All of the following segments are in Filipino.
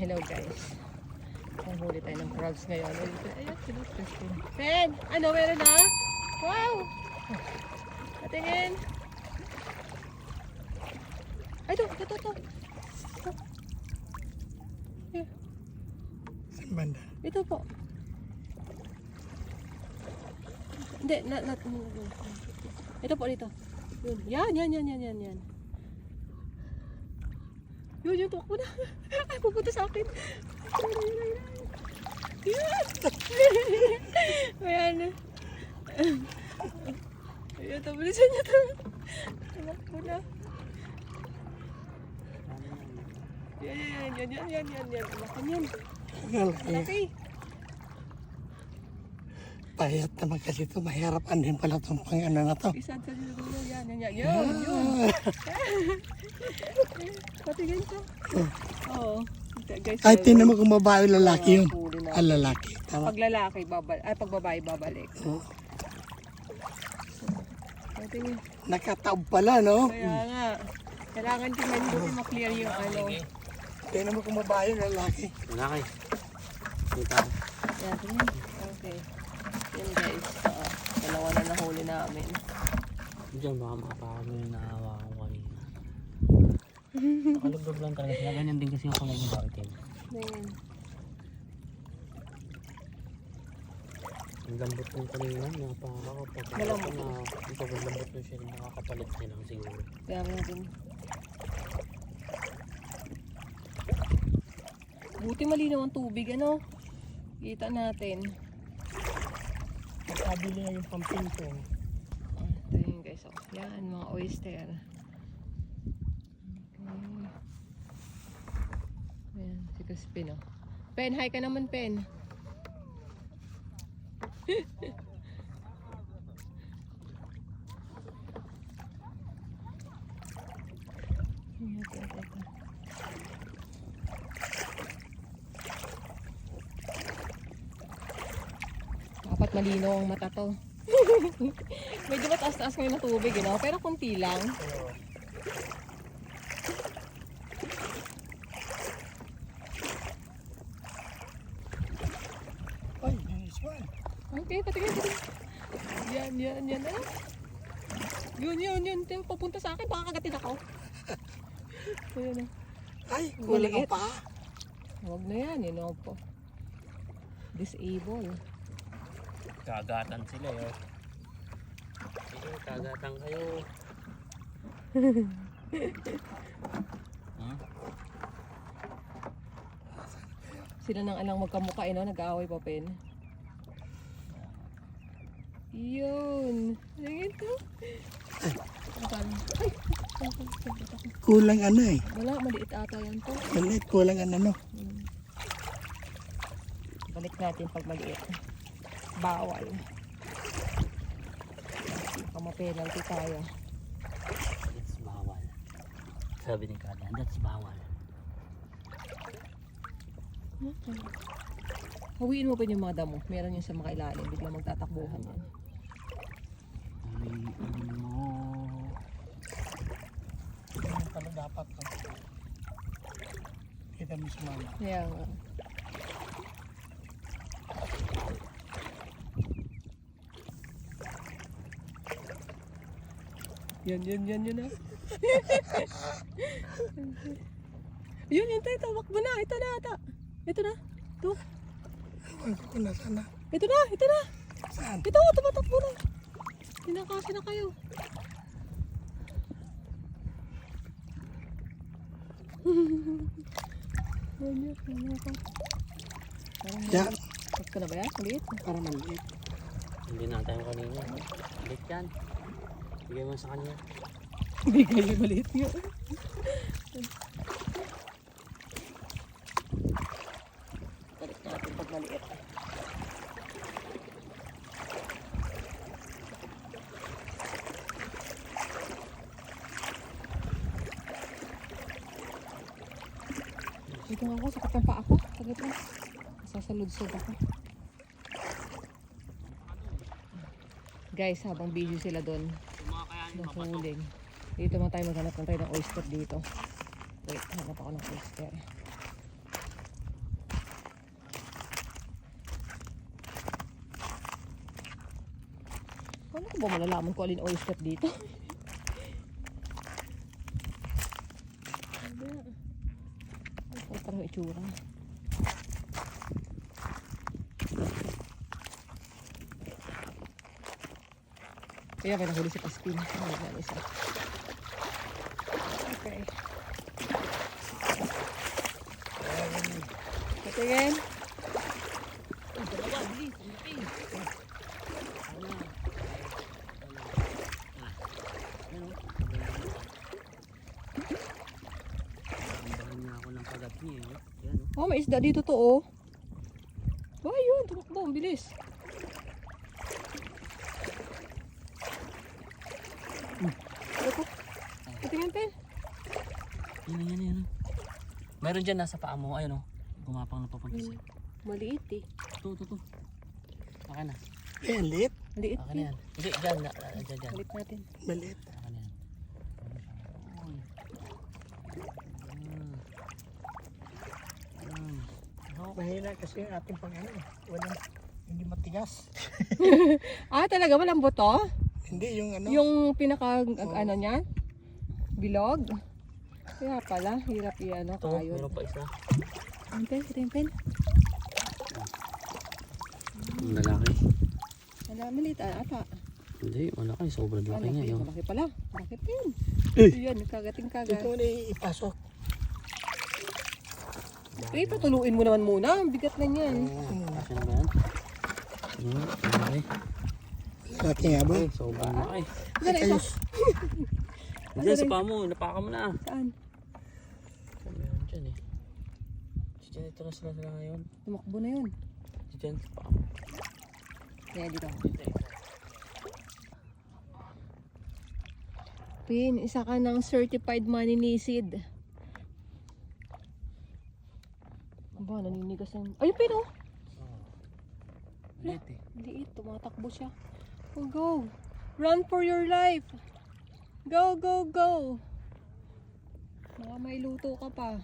Hello guys. Nahuli tayo ng crabs ngayon. Ayan, sila Christine. Pen! Ano, meron na? Wow! Patingin! Ay, ito. Yeah. Saan banda? Ito po. Hindi, ito po dito. Yun. Yan. Yun, tuwak mo na. Ay, pupunta sa akin. Yan! Ayan. Ayan, tabilisan niya ito. Tuwak mo na. Yan. Alakan yan. Malaki. Payat naman kasi ito. Mahirapan din pala itong pang-ano na to. Isa sa dito. Yun. Patingin ka. Oo. Guys, Ay, tinan mo kung babae o lalaki yun. huli na. Ah, lalaki. Tama. Pag lalaki, pag babae, babalik. Oh. Patingin. Nakataob pala, no? Kaya nga. Kailangan tingnan mo kung ma-clear yung ano. Tinan mo kung babae o lalaki. Lalaki. Dito. Yan, tingnan. Okay. Yan guys. Dalawa na nahuli namin. Diyan baka makapahalo yung naawa ko kanina. Nakalugdog lang talaga sila. Ganyan din kasi yung kulay ng bakit yun. Tingin. Ang lambot ng kanina. Napakakapag Malambot. Ito kung lambot na siya. Nakakapalit niya lang siguro. Kaya nga din. Buti malinaw ang tubig, ano? Kita natin. Nakabili na yung pampintong. Ito yun guys. Oh. Yan, mga oyster. Okay. Ayan, si Crispin, oh. Pen, hi ka naman, Pen. Dapat malinaw ang mata to. Medyo mataas-taas ngayon ng tubig, you know? Pero kunti lang. Ay, nice one. Okay, patingin. Yan. Ah. Yun. Papunta sa akin, baka kagatin ako. Ayan, Ay, kulang ang Maliit. paa. Huwag na yan, you know po. Disable. Kagatan sila yun. Sige, kagatan kayo. Sila nang alang magkamukha, no? Nag-aaway pa, Pen. Yun. Tingin to. Kulang ano eh. Wala, maliit ata yan to. Maliit, kulang ano. Balik natin pag maliit. Bawal. Baka ma-penalty tayo. That's bawal. Sabi ni Kalian, that's bawal. Hawiin mo pa yung mga damo. Meron yun sa mga ilalim. Biglang magtatakbuhan yan. Hawiin mo. Ganyan pala dapat. Kita mo si mama. Kaya nga. Yan na. Yun tayo, tawak mo na. Ito na. Ito. Ewan ko kung nasaan na. Ito na. Saan? Ito, tumatakbo na. Tinakasi na kayo. Yan. Gusto na ba yan? Maliit? Para maliit. Hindi natin yung kanina. Balik yan. Bigay mo sa kanya. Bigay yung maliit nyo. Balik natin pag maliit. Dito nga ako, sakit ang paa ko. Saglit lang. Sasaludsod ako. Guys, habang busy sila doon, nahuling. Dito mga tayo maghanap ng tayo ng oyster dito. Wait, hanap ako ng oyster. Ano ba malalaman ko alin oyster dito? Ano parang itsura? Kaya may nahuli si Paspin. Ano yan isa? Okay. Patingin. Tambahan niya ako ng kagat niya eh. Yan oh. Oh, may isda dito to oh. Oh, yun. Tumakbo. Ang bilis. Ito. Patingin, Pen. Yan. Meron dyan nasa paa mo. Ayun oh. Gumapang na papunta sa'yo. Maliit eh. Ito. Akin na. Ayan, liit. Maliit Akin na yan. Hindi, dyan. Dyan. Maliit natin. Maliit. Akin na yan. Mahina kasi yung ating pang ano eh. Walang, hindi matigas. Ah, talaga walang buto? Hindi, yung ano. Yung pinaka ano niya? Bilog? Kaya pala, hirap yan, no? Ito, Kayo. meron pa isa. Ang pen, ito yung pen. Ang lalaki. Wala, maliit ata. Hindi, malaki. Sobrang laki niya. Yung Malaki pala. Malaki pen. Eh! Yan, kagating kagat. Ito na ipasok. Eh, patuluin mo naman muna. Ang bigat na yan. kasi na ba yan? Okay. Laki nga ba? Ay, sobrang laki. Saan na isa? Diyan sa paa mo. Napaka mo na. Saan? Meron dyan eh. Diyan ito na sila ngayon. Tumakbo na yun. Diyan sa paa mo. Kaya dito. Pin, isa ka ng certified maninisid. Aba, naninigas ng... Ayun, Pin, oh! Liit eh. Liit, tumatakbo siya. Oh, go! Run for your life! Go, go, go! Baka may luto ka pa.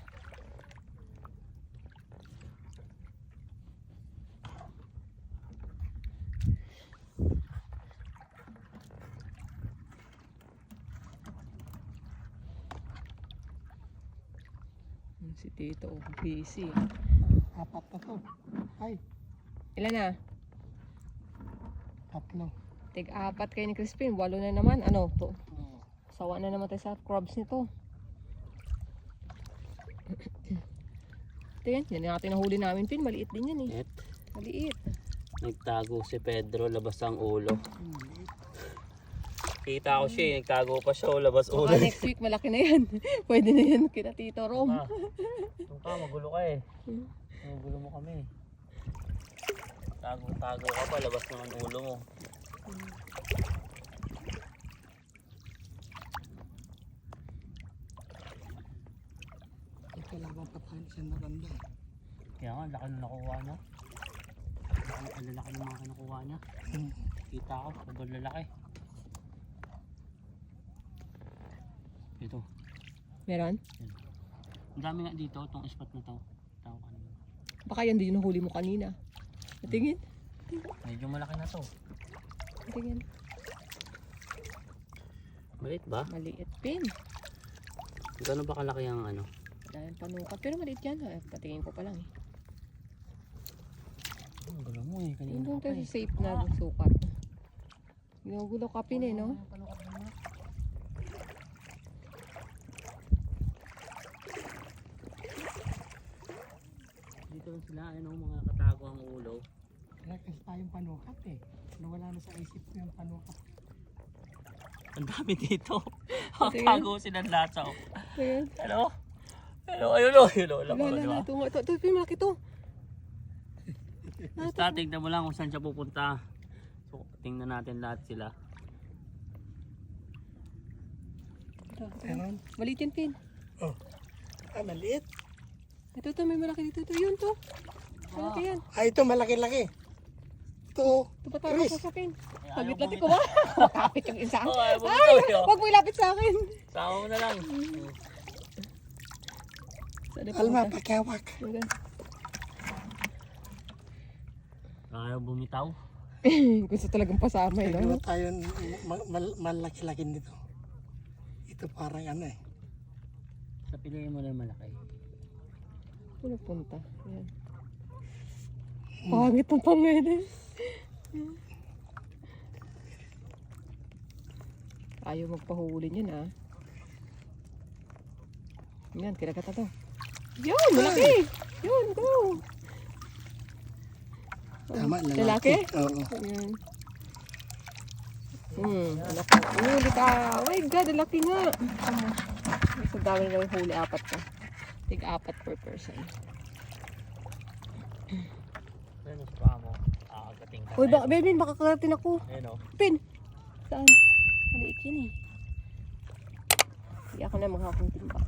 Si Tito, busy. Apat na to. Ay, Ilan na? tatlo. Tig-apat kayo ni Crispin, 8 na naman. Ano to? Sawa na naman tayo sa crabs nito. Tingnan, yan natin nahuli namin, Pin. Maliit din yan eh. Net. Maliit. Nagtago si Pedro. Labas ang ulo. Kita ko siya eh. Nagtago pa siya. Labas ulo. Baka next week malaki na yan. Pwede na yan kita Tito Rom. Doon ka. Magulo ka eh. Magulo mo kami. Tago ka pa. Labas naman ulo mo. Ito lang ang patahan siya na banda. Kaya nga, laki na nakuha niya. Ang lalaki ng mga kinukuha niya. Kita ko, sobrang lalaki. Ito. Meron? Ang dami nga dito, itong spot na to. Tao ka naman. Baka yan din yung nahuli mo kanina. Tingin. Medyo malaki na to. Tingin. Maliit ba? Maliit, Pin. Gano'n ba kalaki ang ano? Dahil panukat. Pero maliit yan. Patingin ko pa lang eh. Ang gulo mo eh. Kanina Yung ka pa tayo eh. safe na sukat. Ginugulo ka, Pin eh, no? Dito lang sila, ano, mga katago ang ulo. Kaya kasi tayong panukat eh. Nawala na sa isip ko yung panukat. Ang dami dito. Sige. Tago silang latsaw. Ayan. Hello? Hello, ayun o. Ayun o. Wala. Ito, Pin, malaki to. Basta tignan mo lang kung saan siya pupunta. So, tingnan natin lahat sila. Meron? Maliit yan, Pin. Oh. Ah, maliit. Ito, may malaki dito. Ito, yun to. Malaki yan. Ah, ito malaki-laki. Ito. Ito pa tayo Chris. sa akin. Ayaw Paglit-lati bumitaw. ko ba? Makapit yung isa. Oh, ayaw bumitaw yun. Huwag mo ilapit sa akin. Sama mo na lang. Saan na Alma, pumunta? pakiawak. Hanggang- Ayaw bumitaw. Gusto talagang pasama eh, Nagawa no? tayo malaki-laki nito. Ito parang ano eh. Sa piliin mo na yung malaki. Sino punta? Ayan. Pangit ang pangalan. Ayaw magpahuli niyan ah. Yan, kinagat na to. Yun, malaki! Yun, go! Tama, Lalaki? Oo. Ayan. Anak ko. Huli ka. Oh my God, ang laki nga. Mas ang dami na huli, 4 ka. Tig 4 per person. Ano sa mo? Agating ka. Uy, Benvin, baka karatin ako. Ayun o. Pin! Saan? Maliit yan eh. Hindi ako na makakong timba.